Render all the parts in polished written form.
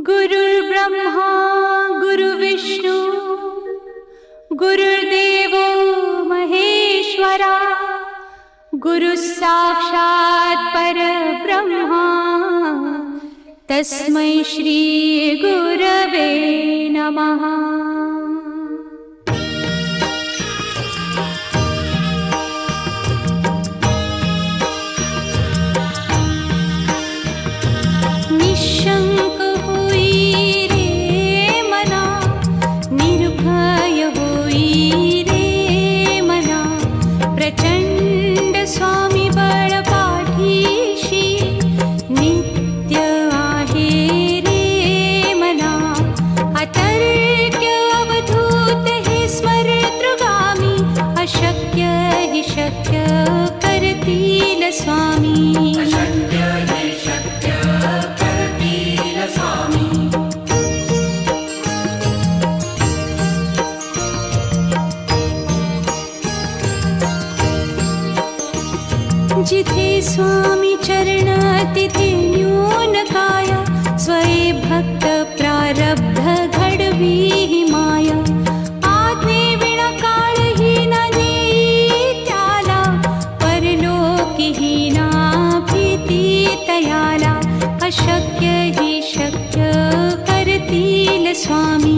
गुरुर्ब्रह्मा गुरुर्विष्णू गुरुर्देवो महेश्वरा गुरुसाक्षात् परब्रह्मा तस्मै श्री गुरवे नमः। निशंक होई रे मना, निर्भय होई रे मना, प्रचंड स्वामी बळ पाठीशी नित्य आहे रे मना। अतर्क्य अवधूत हे स्मरतृगामी, अशक्य हि शक्य करतील स्वामी। जिथे स्वामी चरण तिथे न्यून काया, स्वये भक्त प्रारब्ध घडवी ही माया। आज्ञे विना काळही न नेई त्याला, परलोकी ही ना भीती तयाला। अशक्य ही शक्य करतील स्वामी।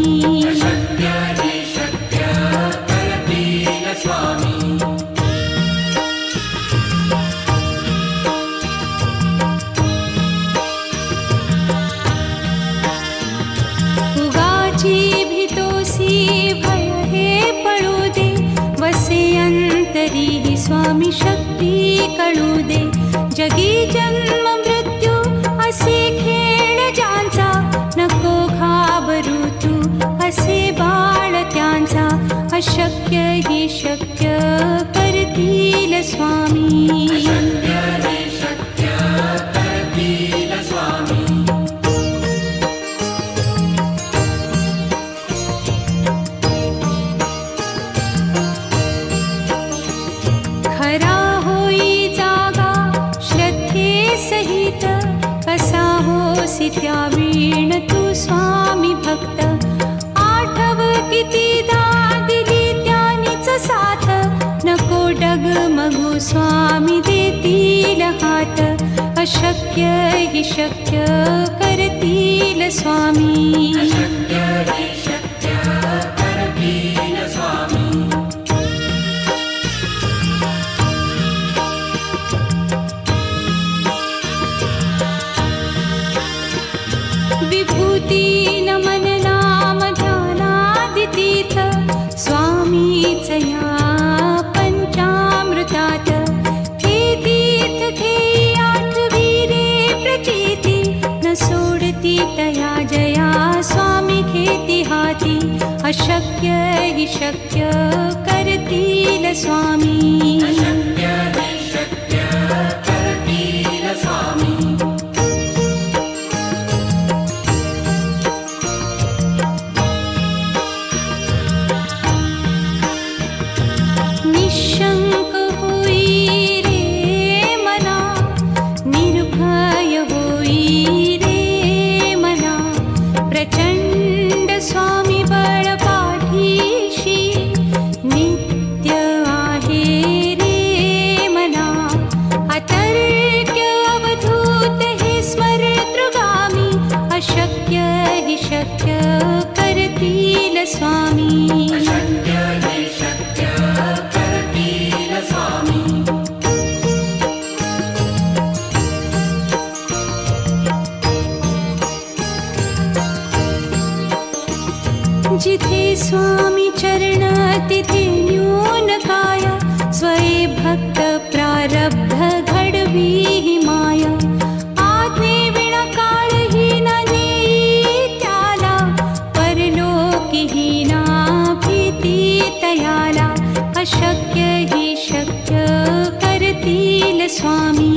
अंतरी स्वामी शक्ती कळू दे। जगी जन्म मृत्यू असे खेळ ज्यांचा, नको घाबरू तू असे बाळ त्यांचा। अशक्य ही शक्य करतील स्वामी। खरा होई जागा श्रद्धे सहित, कसा होसी त्या वीण तू स्वामी भक्त। आठव कितीदा दिली त्यानीच साथ, नको डगमगू स्वामी देतील हात। अशक्य हि शक्य करतील स्वामी। विभूती नमन नाम ध्यानादितीर्थ, स्वामीच या पंचामृतात। हे तीर्थ घेई आठवी रे प्रचिती, न सोडती तया जया स्वामी घेती हाती। अशक्य हि शक्य करतील स्वामी। निशंक होई रे मना, निर्भय होई रे मना, प्रचंड स्वामी बळ पाठीशी नित्य आहे रे मना। अतर्क्य अवधूत हे स्मरतृगामी, अशक्य हि शक्य करतील स्वामी। जिथे स्वामी चरण तिथे न्यून काया, स्वये भक्त प्रारब्ध घडवी ही माया। आज्ञे विना काळही न नेई त्याला, परलोकी ही ना भीती तयाला। अशक्य ही शक्य करतील स्वामी।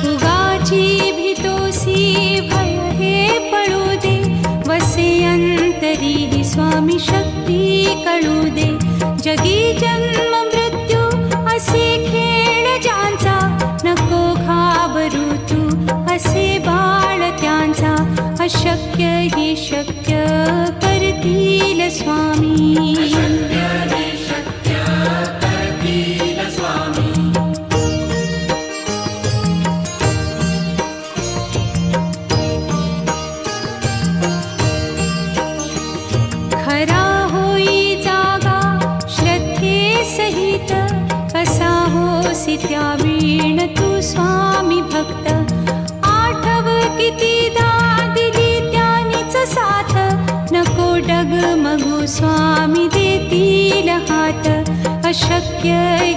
उगाची भीतोसी भय हे पळू दे, वसे अंत अंतरी स्वामी शक्ती कळू दे. जगी जन्म मृत्यू असे खेळ ज्यांचा, नको घाबरू तू असे बाळ त्यांचा. अशक्य ही शक्य करतील स्वामी. खरा होई जागा श्रद्धे सहित, कसा होसी त्या वीण तू स्वामी भक्त. आठव कितीदा दिली त्यानीच साथ, नको डगमगू स्वामी देतील हात. अशक्य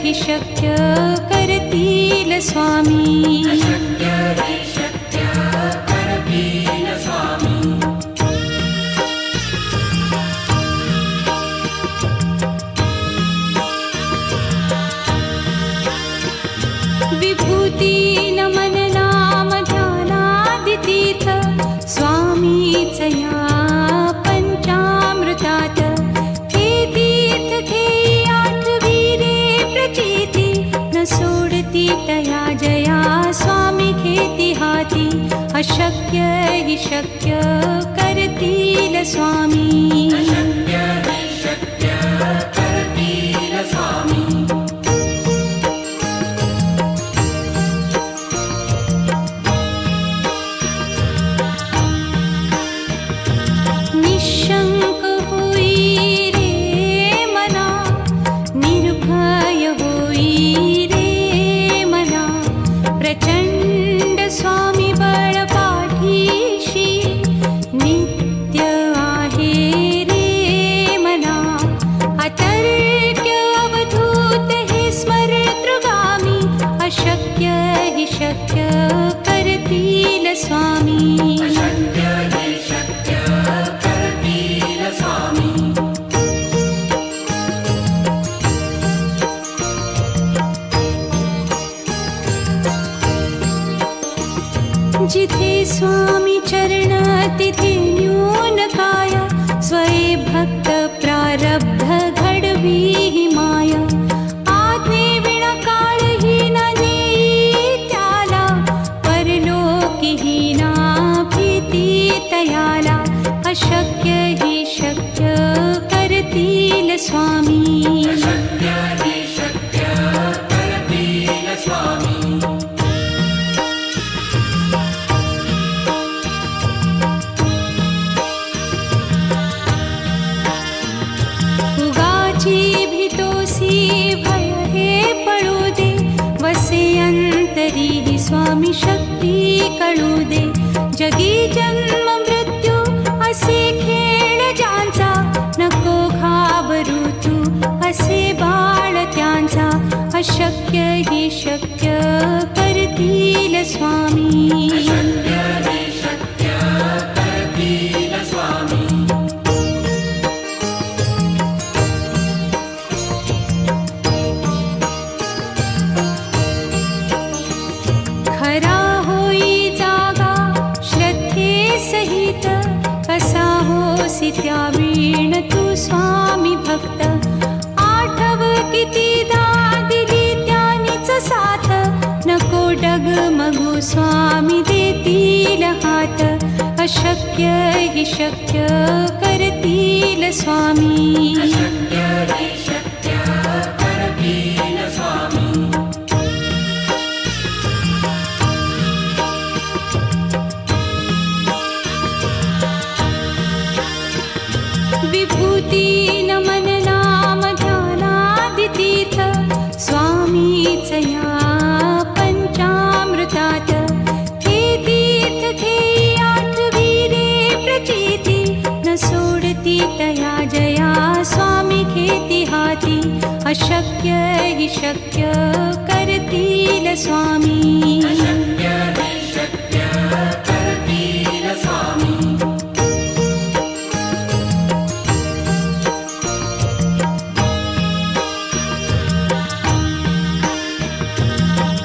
ही शक्य करतील स्वामी. विभूती नमन नाम ध्यानादितीर्थ, स्वामीच या पंचामृतात. हे तीर्थ घेई आठविले प्रचिती, न सोडती तया जया स्वामी घेती हाती. अशक्य ही शक्य करतील स्वामी. निशंक होई रे मना, निर्भय होई रे मना. प्रचंड स्वामी बळ पाठीशी, नित्य आहे रे मना. अतर्क्य अवधूत हे स्मरतृगामी, अशक्य हि शक्य करतील स्वामी. जिथे स्वामी चरण तिथे न्यून काया, स्वये भक्त प्रारब्ध घडवी ही माया. आज्ञे विना काळही न नेई त्याला, परलोकीही ना भीती तयाला. अशक्य ही शक्य करतील स्वामी. भीतोसी भय हे पळू दे, वसे अंतरी स्वामी शक्ती कळू दे. जगी जन्म मृत्यू असे खेळ ज्यांचा, नको घाबरू तू असे बाळ त्यांचा. अशक्य ही शक्य करतील स्वामी. खरा होई जागा श्रद्धे सहित, कसा होसी त्या वीण तू स्वामी भक्त. आठव कितीदा दिली त्यानीच साथ, नको डगमगू स्वामी देतील हात. अशक्य हि शक्य करतील स्वामी. विभूती नमन नाम ध्यानादितीर्थ, स्वामीच या पंचामृतात. हे तीर्थ घेई आठविले प्रचिती, न सोडती तया जया स्वामी घेती हाती. अशक्य हि शक्य करतील स्वामी.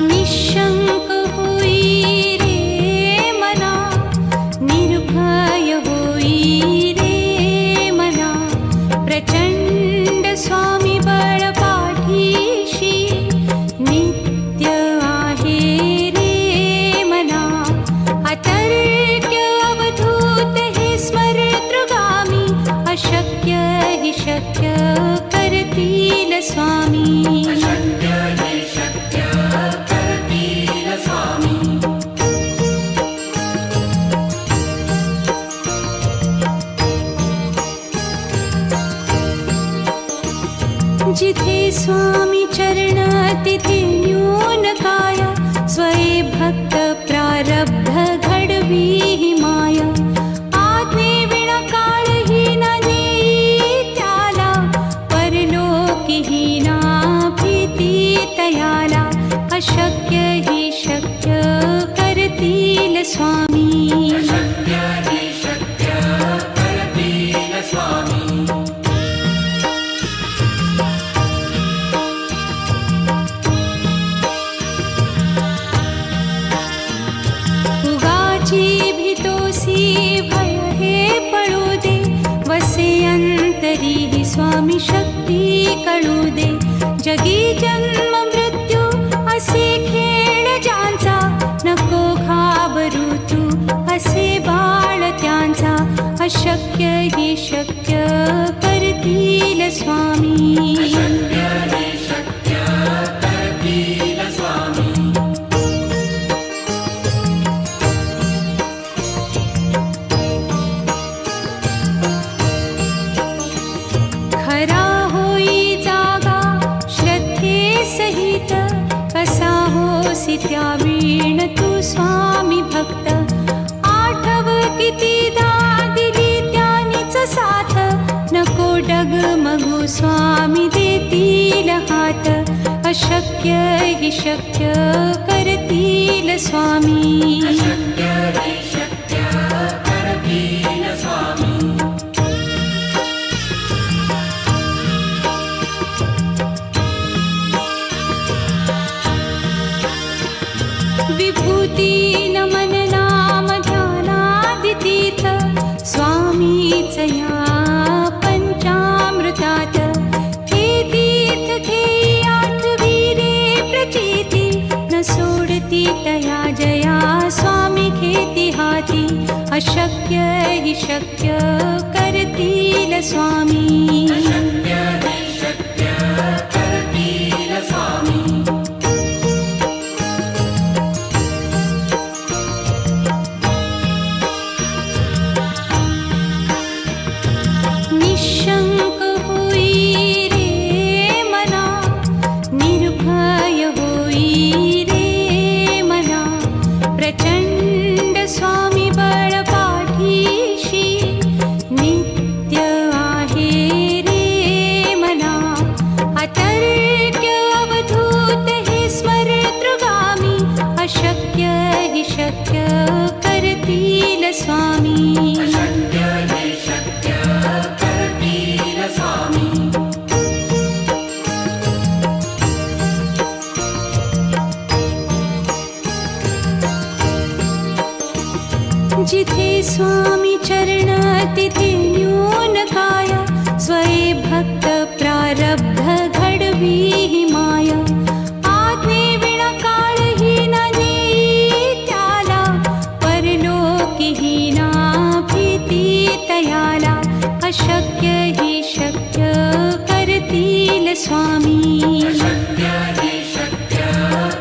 निशंक होई रे मना, निर्भय होई रे स्वामी अशक्य हे शक्य करतील स्वामी जिथे स्वामी चरण तिथे न्यून काय स्वये भक्त प्रारब्ध घडवी ही माया आज्ञे विना काळही न नेई त्याला परलोकीही ना भीती तयाला अशक्य ही शक्य करतील स्वामी अशक्य हे शक्य करतील स्वामी उगाची भीतोसी भय हे पळू दे वसे अंतरी ही स्वामी शक्ती कळू दे जगी जन्म मृत्यू असे खेळ ज्यांचा नको घाबरू तू असे बाळ त्यांचा अशक्य ही शक्य करतील स्वामी अशक्य हे शक्य करतील स्वामी खरा होई जागा श्रद्धे सहित कसा होसी त्या वीण तू स्वामी भक्त आठव कितीदा दिली त्यानीच साथ नको डगमगू स्वामी देतील हात अशक्य ही शक्य करतील स्वामी अशक्य हे शक्य करतील स्वामी विभूती नमन नाम ध्यानादितीर्थ स्वामीच या पंचामृतात हे तीर्थ घेई आठवी रे प्रचिती न सोडती तया जया स्वामी घेती हाती अशक्य ही शक्य करतील स्वामी अशक्य हे शक्य करतील स्वामी निशंक होई रे मना निर्भय होई रे मना प्रचंड स्वामी बळ पाठीशी नित्य आहे रे मना अतर्क्य अवधूत हे स्मरतृगामी अशक्य हि शक्य करतील स्वामी अशक्य हे शक्य करतील स्वामी जिथे स्वामी चरण तिथे न्यून काय स्वये भक्त प्रारब्ध घडवी ही माया आज्ञे विना काळही न नेई त्याला परलोकीही ना भीती तयाला अशक्य ही शक्य करतील स्वामी अशक्य हे शक्य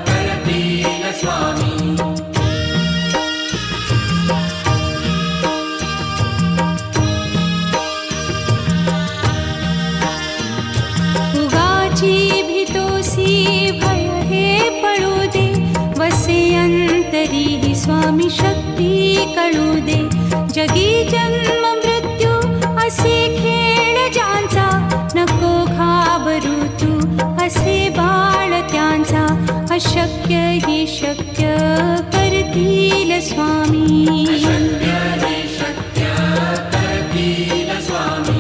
करतील स्वामी उगाची भीतोसी भय हे पळू दे वसे अंतरी ही स्वामी शक्ती कळू दे जगी जन्म मृत्यू असे खेळ ज्यांचा नको घाबरू तू असे बाळ त्यांचा अशक्य ही शक्य करतील स्वामी अशक्य हे शक्य करतील स्वामी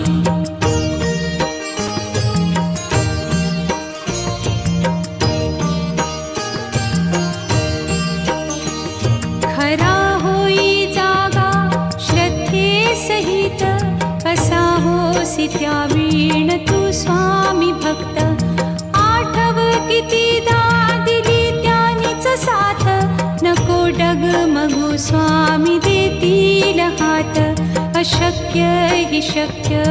खरा होई जागा श्रद्धे सहित कसा होसी त्या वीण तू स्वामी भक्त आठव कितीदा दिली त्यानीच साथ नको डगमगू स्वामी देतील हात अशक्य अशक्य हि शक्य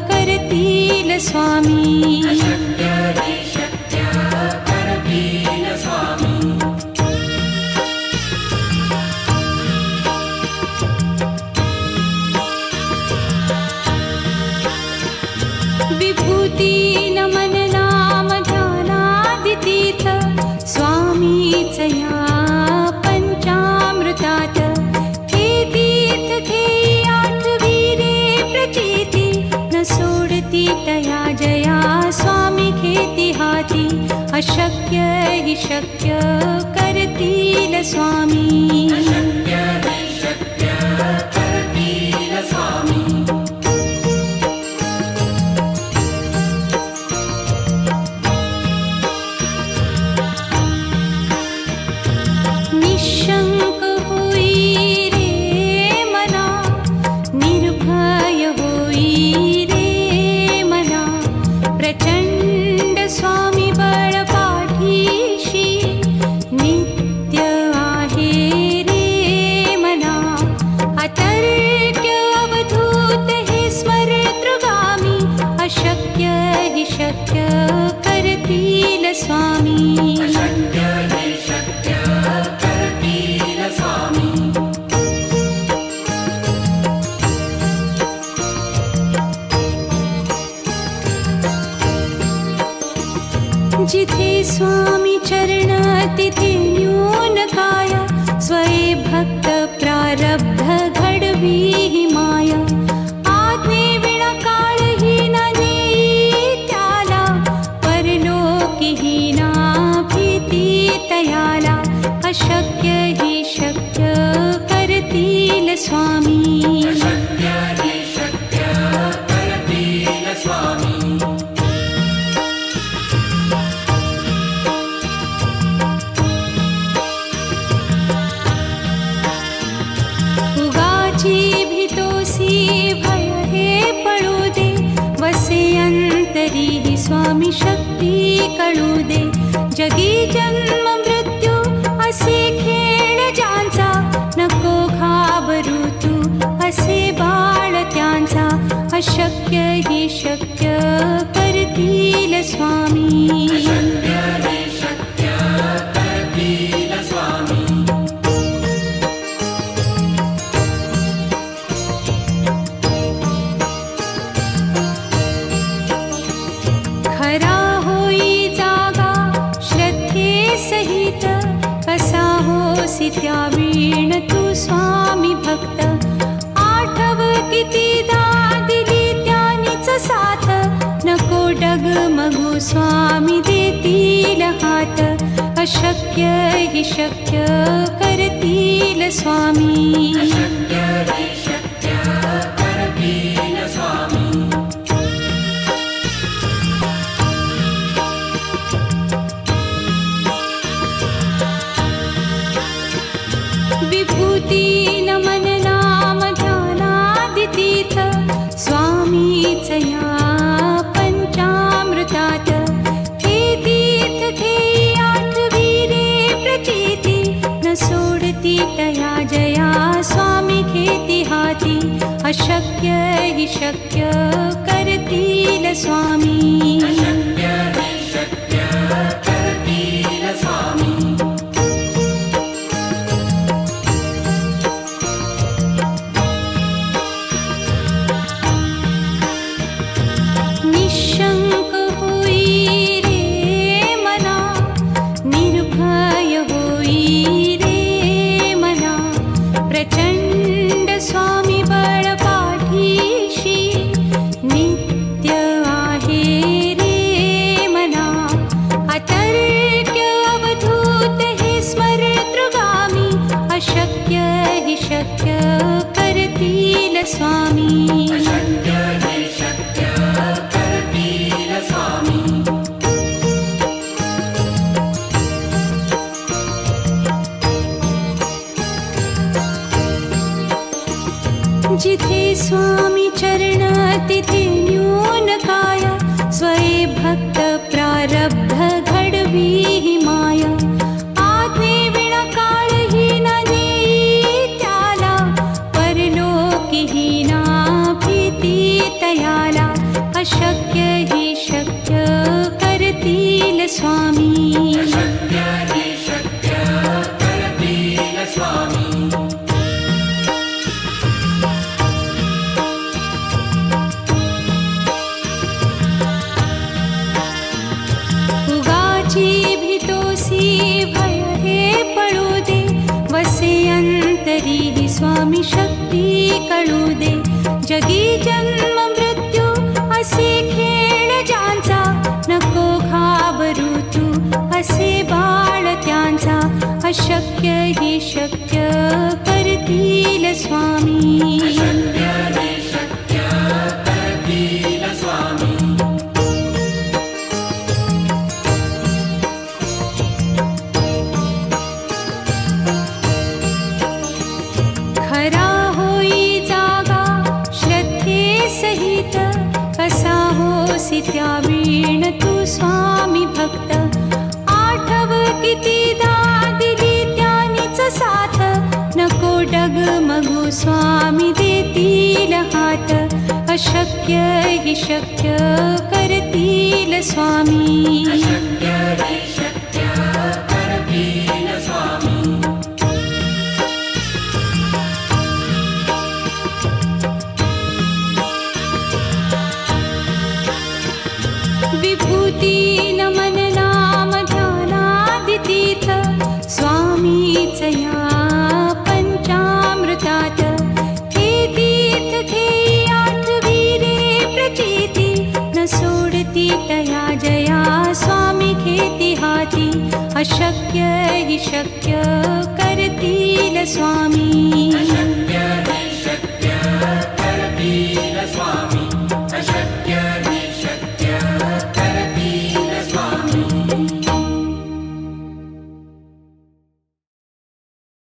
करतील स्वामी. अशक्य हि शक्य करतील स्वामी. विभूती नमन नाम ध्यानादितीर्थ स्वामीच या पंचामृतात. हे तीर्थ घेई आठविरे प्रचिती न सोडती तया जया स्वामी घेती हाती. अशक्य हि शक्य करतील स्वामी. अशक्य हि शक्य करतील स्वामी. निशंक होई रे मना, निर्भय होई रे मना. प्रचंड स्वामी बळ पाठीशी नित्य आहे रे मना. अतर्क्य अवधूत हे स्मरतृगामी. अशक्य हि शक्य करतील स्वामी. अशक्य हि शक्य करतील स्वामी. जिथे स्वामी चरण तिथे न्यून काय. स्वये भक्त प्रारब्ध घडवी हि माया. आज्ञे विना काळही न नेई त्याला. परलोकी ही ना भीती तयाला. अशक्य हि शक्य करतील स्वामी. अशक्य हि शक्य करतील स्वामी. उगाची भीतोसी भय हे पळू दे. वसे अंतरी ही स्वामी शक्ती कळू दे. जगी जन्म मृत्यू असे खेळ ज्यांचा. नको घाबरू तू असे बाळ त्यांचा. अशक्य हि शक्य करतील स्वामी. अशक्य हि शक्य करतील स्वामी. खरा होई जागा श्रद्धे सहित. कसा होसी त्या वीण तू स्वामी भक्त. आठव कितीदा दिली त्यानीच साथ. नको डगमगू स्वामी देतील हात. अशक्य हि शक्य करतील स्वामी. अशक्य हि शक्य करतील स्वामी. विभूती नमन नाम ध्यानादितीर्थ स्वामीच या पंचामृतात. हे तीर्थ घेई आठविरे प्रचिती न सोडती तया जया स्वामी घेती हाती. अशक्य हि शक्य करतील स्वामी. अशक्य हि शक्य करतील स्वामी. निशंक होई रे मना, निर्भय होई रे मना. प्रचंड स्वामी बळ पाठीशी नित्य आहे रे मना. अतर्क्य अवधूत हे स्मरतृगामी. अशक्य हि शक्य करतील स्वामी. अशक्य हि शक्य करतील स्वामी. जिथे स्वामी चरण तिथे न्यून काय. स्वये भक्त प्रारब्ध घडवी हि माया. आज्ञे विना काळही न नेई त्याला. परलोकी ही ना भी अशक्य हि शक्य करतील स्वामी अशक्य हि शक्य करतील स्वामी उगाची भीतोसी भय हे पळू दे वसे अंतरी हि स्वामी शक्ती कळू दे जगी जन्म मृत्यू असे खेळ ज्यांचा नको घाबरू तू असे बाळ त्यांचा अशक्य हि शक्य करतील स्वामी अशक्य हि शक्य करतील स्वामी खरा होई जागा श्रद्धे सहित कसा होसी त्या वीण तू स्वामी भक्त आठव कितीदा दिली त्यानीच साथ नको डगमगू स्वामी देतील हात अशक्य हि शक्य करतील स्वामी अशक्य हि शक्य करतील स्वामी विभूती नमन नाम ध्यानादितीर्थ स्वामीच या पंचामृतात हे तीर्थ घेई आठवीरे प्रचिती न सोडती तया जया स्वामी घेती हाती अशक्य हि शक्य करतील स्वामी अशक्य